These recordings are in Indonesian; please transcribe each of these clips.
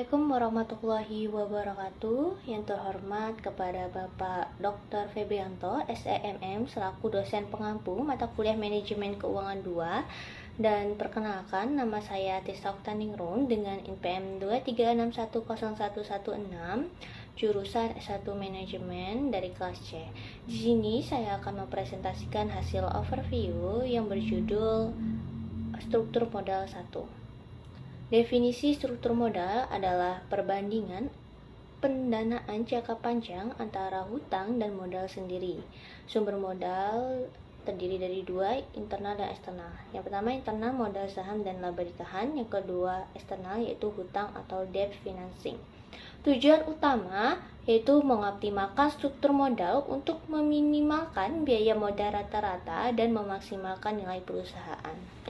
Assalamualaikum warahmatullahi wabarakatuh. Yang terhormat kepada Bapak Dr. Febrianto, SEMM, selaku dosen pengampu mata kuliah Manajemen Keuangan 2. Dan perkenalkan, nama saya Tisa Oktaningrum dengan NPM 236101116, jurusan S1 Manajemen dari kelas C. Di sini saya akan mempresentasikan hasil overview yang berjudul Struktur Modal 1. Definisi struktur modal adalah perbandingan pendanaan jangka panjang antara hutang dan modal sendiri. Sumber modal terdiri dari dua, internal dan eksternal. Yang pertama internal, modal saham dan laba ditahan. Yang kedua eksternal, yaitu hutang atau debt financing. Tujuan utama yaitu mengoptimalkan struktur modal untuk meminimalkan biaya modal rata-rata dan memaksimalkan nilai perusahaan.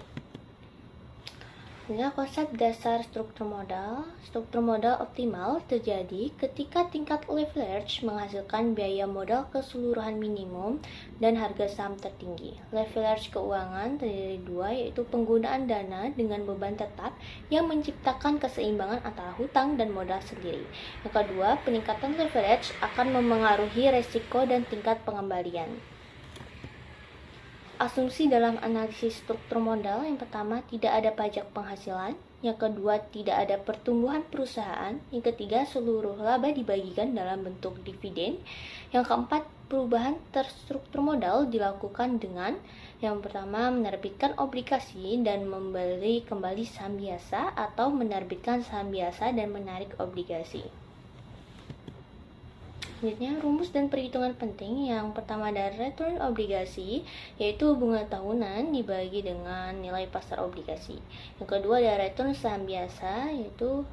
Inilah konsep dasar struktur modal. Struktur modal optimal terjadi ketika tingkat leverage menghasilkan biaya modal keseluruhan minimum dan harga saham tertinggi. Leverage keuangan terdiri dari dua, yaitu penggunaan dana dengan beban tetap yang menciptakan keseimbangan antara hutang dan modal sendiri. Yang kedua, peningkatan leverage akan memengaruhi resiko dan tingkat pengembalian. Asumsi dalam analisis struktur modal: yang pertama, tidak ada pajak penghasilan. Yang kedua, tidak ada pertumbuhan perusahaan. Yang ketiga, seluruh laba dibagikan dalam bentuk dividen. Yang keempat, perubahan terstruktur modal dilakukan dengan: yang pertama, menerbitkan obligasi dan membeli kembali saham biasa, atau menerbitkan saham biasa dan menarik obligasi. Selanjutnya, rumus dan perhitungan penting. Yang pertama ada return obligasi, yaitu bunga tahunan dibagi dengan nilai pasar obligasi. Yang kedua ada return saham biasa, yaitu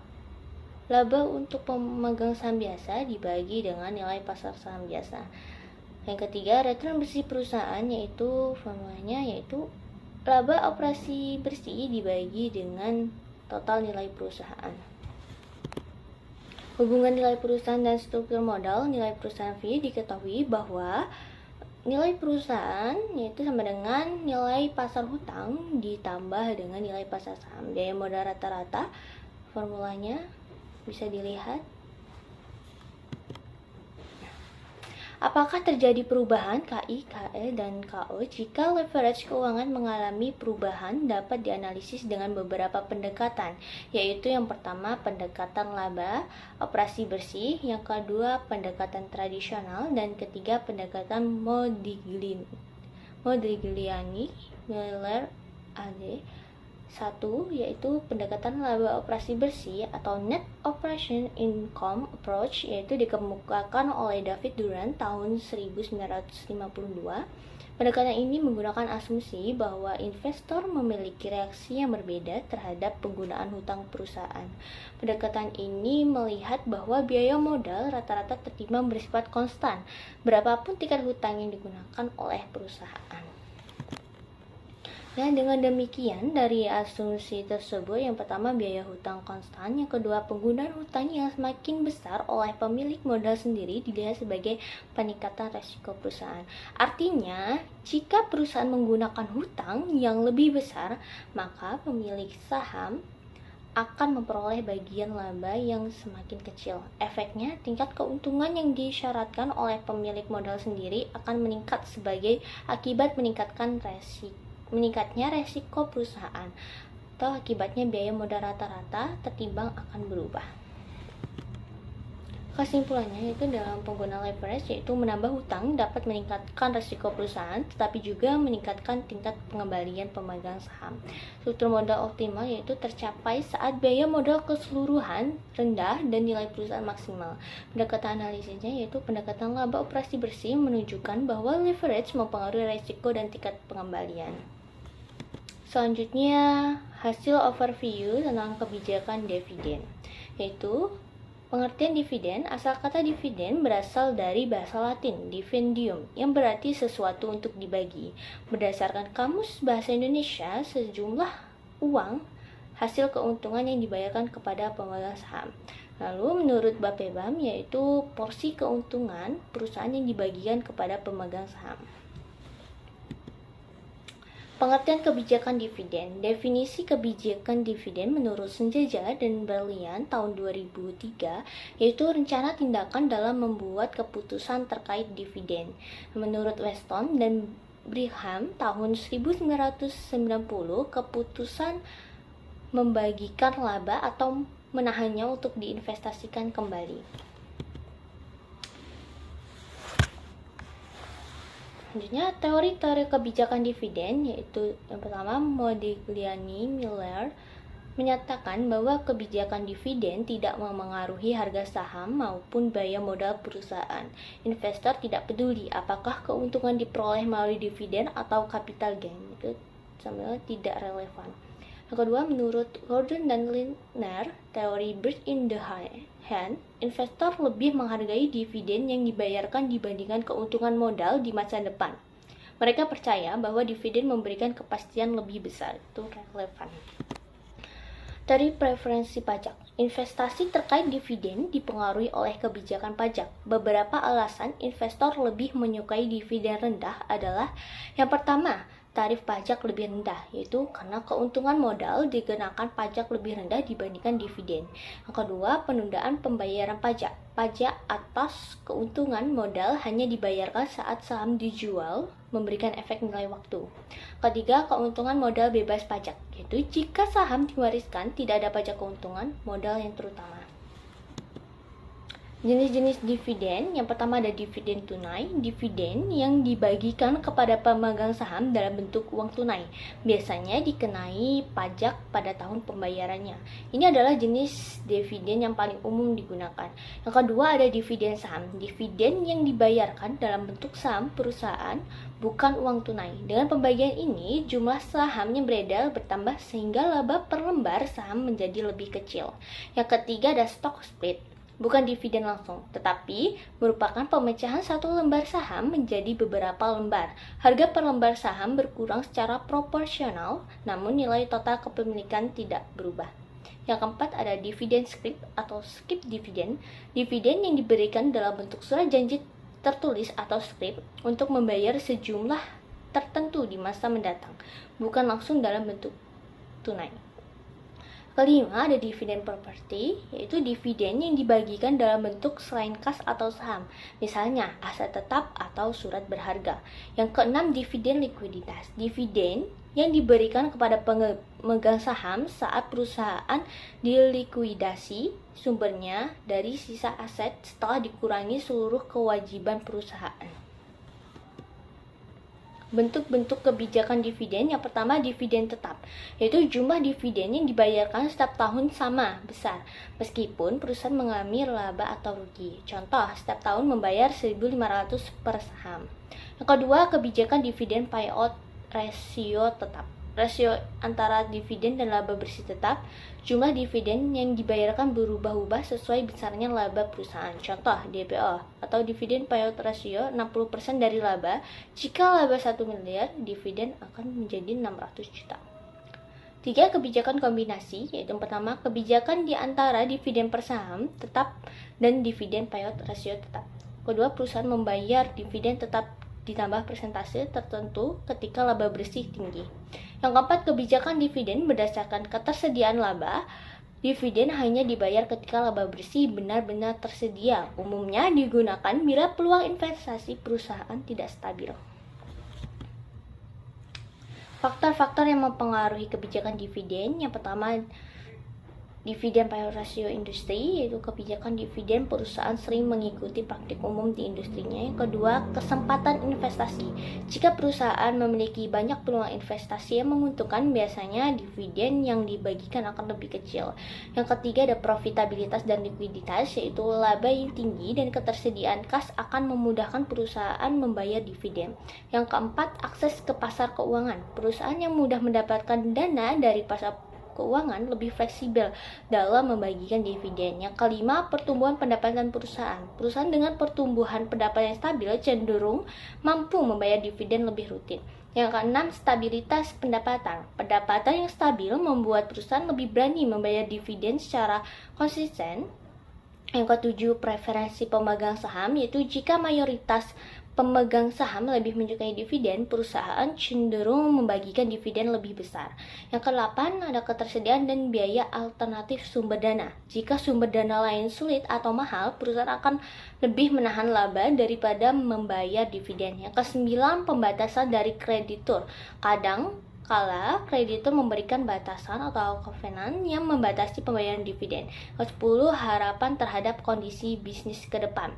laba untuk pemegang saham biasa dibagi dengan nilai pasar saham biasa. Yang ketiga, return bersih perusahaan, yaitu formulanya yaitu laba operasi bersih dibagi dengan total nilai perusahaan. Hubungan nilai perusahaan dan struktur modal. Nilai perusahaan V diketahui bahwa nilai perusahaan yaitu sama dengan nilai pasar hutang ditambah dengan nilai pasar saham. Biaya modal rata-rata, formulanya bisa dilihat. Apakah terjadi perubahan KI, KE, dan KO jika leverage keuangan mengalami perubahan? Dapat dianalisis dengan beberapa pendekatan, yaitu yang pertama pendekatan laba operasi bersih, yang kedua pendekatan tradisional, dan ketiga pendekatan Modigliani Miller AD. Satu, yaitu pendekatan laba operasi bersih atau Net Operation Income Approach, yaitu dikemukakan oleh David Duran tahun 1952. Pendekatan ini menggunakan asumsi bahwa investor memiliki reaksi yang berbeda terhadap penggunaan hutang perusahaan. Pendekatan ini melihat bahwa biaya modal rata-rata tertimbang bersifat konstan, berapapun tingkat hutang yang digunakan oleh perusahaan. Nah, dengan demikian, dari asumsi tersebut, yang pertama biaya hutang konstan, yang kedua penggunaan hutang yang semakin besar oleh pemilik modal sendiri dilihat sebagai peningkatan resiko perusahaan. Artinya, jika perusahaan menggunakan hutang yang lebih besar, maka pemilik saham akan memperoleh bagian laba yang semakin kecil. Efeknya, tingkat keuntungan yang disyaratkan oleh pemilik modal sendiri akan meningkat sebagai akibat meningkatnya resiko perusahaan, atau akibatnya biaya modal rata-rata tertimbang akan berubah. Kesimpulannya yaitu dalam penggunaan leverage, yaitu menambah hutang dapat meningkatkan resiko perusahaan tetapi juga meningkatkan tingkat pengembalian pemegang saham. Struktur modal optimal yaitu tercapai saat biaya modal keseluruhan rendah dan nilai perusahaan maksimal. Pendekatan analisisnya yaitu pendekatan laba operasi bersih menunjukkan bahwa leverage mempengaruhi resiko dan tingkat pengembalian. Selanjutnya, hasil overview tentang kebijakan dividen, yaitu pengertian dividen. Asal kata dividen berasal dari bahasa Latin dividendium, yang berarti sesuatu untuk dibagi. Berdasarkan Kamus Bahasa Indonesia, sejumlah uang hasil keuntungan yang dibayarkan kepada pemegang saham. Lalu menurut Bapepam, yaitu porsi keuntungan perusahaan yang dibagikan kepada pemegang saham. Pengertian kebijakan dividen. Definisi kebijakan dividen menurut Senjaja dan Berlian tahun 2003 yaitu rencana tindakan dalam membuat keputusan terkait dividen. Menurut Weston dan Brigham tahun 1990, keputusan membagikan laba atau menahannya untuk diinvestasikan kembali. Selanjutnya, teori-teori kebijakan dividen, yaitu yang pertama Modigliani Miller menyatakan bahwa kebijakan dividen tidak memengaruhi harga saham maupun biaya modal perusahaan. Investor tidak peduli apakah keuntungan diperoleh melalui dividen atau capital gain, itu sebenarnya tidak relevan. Yang kedua, menurut Gordon dan Lindner, teori bird in the hand, investor lebih menghargai dividen yang dibayarkan dibandingkan keuntungan modal di masa depan. Mereka percaya bahwa dividen memberikan kepastian lebih besar, itu relevan. Dari preferensi pajak, investasi terkait dividen dipengaruhi oleh kebijakan pajak. Beberapa alasan investor lebih menyukai dividen rendah adalah yang pertama, tarif pajak lebih rendah, yaitu karena keuntungan modal dikenakan pajak lebih rendah dibandingkan dividen. Yang kedua, penundaan pembayaran pajak. Pajak atas keuntungan modal hanya dibayarkan saat saham dijual, memberikan efek nilai waktu. Ketiga, keuntungan modal bebas pajak, yaitu jika saham diwariskan tidak ada pajak keuntungan modal yang terutama. Jenis-jenis dividen, yang pertama ada dividen tunai, dividen yang dibagikan kepada pemegang saham dalam bentuk uang tunai, biasanya dikenai pajak pada tahun pembayarannya. Ini adalah jenis dividen yang paling umum digunakan. Yang kedua ada dividen saham, dividen yang dibayarkan dalam bentuk saham perusahaan, bukan uang tunai. Dengan pembagian ini, jumlah saham yang beredar bertambah sehingga laba per lembar saham menjadi lebih kecil. Yang ketiga ada stock split, bukan dividen langsung, tetapi merupakan pemecahan satu lembar saham menjadi beberapa lembar. Harga per lembar saham berkurang secara proporsional, namun nilai total kepemilikan tidak berubah. Yang keempat ada dividen scrip atau skip dividen, dividen yang diberikan dalam bentuk surat janji tertulis atau scrip untuk membayar sejumlah tertentu di masa mendatang, bukan langsung dalam bentuk tunai. Kelima ada dividen properti, yaitu dividen yang dibagikan dalam bentuk selain kas atau saham, misalnya aset tetap atau surat berharga. Yang keenam dividen likuiditas, dividen yang diberikan kepada pemegang saham saat perusahaan dilikuidasi sumbernya dari sisa aset setelah dikurangi seluruh kewajiban perusahaan. Bentuk-bentuk kebijakan dividen, yang pertama dividen tetap, yaitu jumlah dividen yang dibayarkan setiap tahun sama besar meskipun perusahaan mengalami laba atau rugi. Contoh, setiap tahun membayar 1.500 per saham. Yang kedua, kebijakan dividen payout ratio tetap, rasio antara dividen dan laba bersih tetap. Jumlah dividen yang dibayarkan berubah-ubah sesuai besarnya laba perusahaan. Contoh, DPO atau dividen payout ratio 60% dari laba. Jika laba 1 miliar, dividen akan menjadi 600 juta. 3. Kebijakan kombinasi, yaitu yang pertama kebijakan di antara dividen per saham tetap dan dividen payout ratio tetap. Kedua, perusahaan membayar dividen tetap ditambah persentase tertentu ketika laba bersih tinggi. Yang keempat, kebijakan dividen berdasarkan ketersediaan laba. Dividen hanya dibayar ketika laba bersih benar-benar tersedia. Umumnya digunakan bila peluang investasi perusahaan tidak stabil. Faktor-faktor yang mempengaruhi kebijakan dividen, yang pertama dividen payout ratio industri, yaitu kebijakan dividen perusahaan sering mengikuti praktik umum di industrinya. Yang kedua, kesempatan investasi. Jika perusahaan memiliki banyak peluang investasi yang menguntungkan, biasanya dividen yang dibagikan akan lebih kecil. Yang ketiga, ada profitabilitas dan likuiditas, yaitu laba yang tinggi dan ketersediaan kas akan memudahkan perusahaan membayar dividen. Yang keempat, akses ke pasar keuangan. Perusahaan yang mudah mendapatkan dana dari pasar keuangan lebih fleksibel dalam membagikan dividen. Yang kelima, pertumbuhan pendapatan perusahaan. Perusahaan dengan pertumbuhan pendapatan yang stabil cenderung mampu membayar dividen lebih rutin. Yang keenam, stabilitas pendapatan. Pendapatan yang stabil membuat perusahaan lebih berani membayar dividen secara konsisten. Yang ketujuh, preferensi pemegang saham, yaitu jika mayoritas pemegang saham lebih menyukai dividen, perusahaan cenderung membagikan dividen lebih besar. Yang ke-8 ada ketersediaan dan biaya alternatif sumber dana. Jika sumber dana lain sulit atau mahal, perusahaan akan lebih menahan laba daripada membayar dividen. Yang ke-9 pembatasan dari kreditur. Kadang kala kreditur memberikan batasan atau covenant yang membatasi pembayaran dividen. Ke-10 harapan terhadap kondisi bisnis ke depan.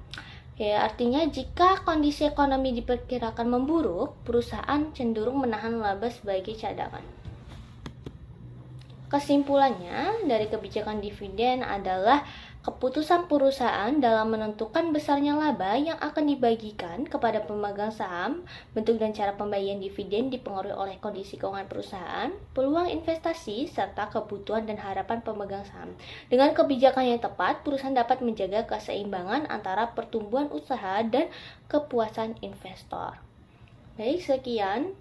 Ya, artinya jika kondisi ekonomi diperkirakan memburuk, perusahaan cenderung menahan laba sebagai cadangan. Kesimpulannya dari kebijakan dividen adalah keputusan perusahaan dalam menentukan besarnya laba yang akan dibagikan kepada pemegang saham. Bentuk dan cara pembagian dividen dipengaruhi oleh kondisi keuangan perusahaan, peluang investasi, serta kebutuhan dan harapan pemegang saham. Dengan kebijakan yang tepat, perusahaan dapat menjaga keseimbangan antara pertumbuhan usaha dan kepuasan investor. Baik, sekian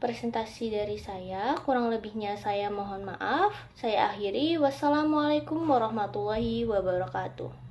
presentasi dari saya, kurang lebihnya saya mohon maaf. Saya akhiri. Wassalamualaikum warahmatullahi wabarakatuh.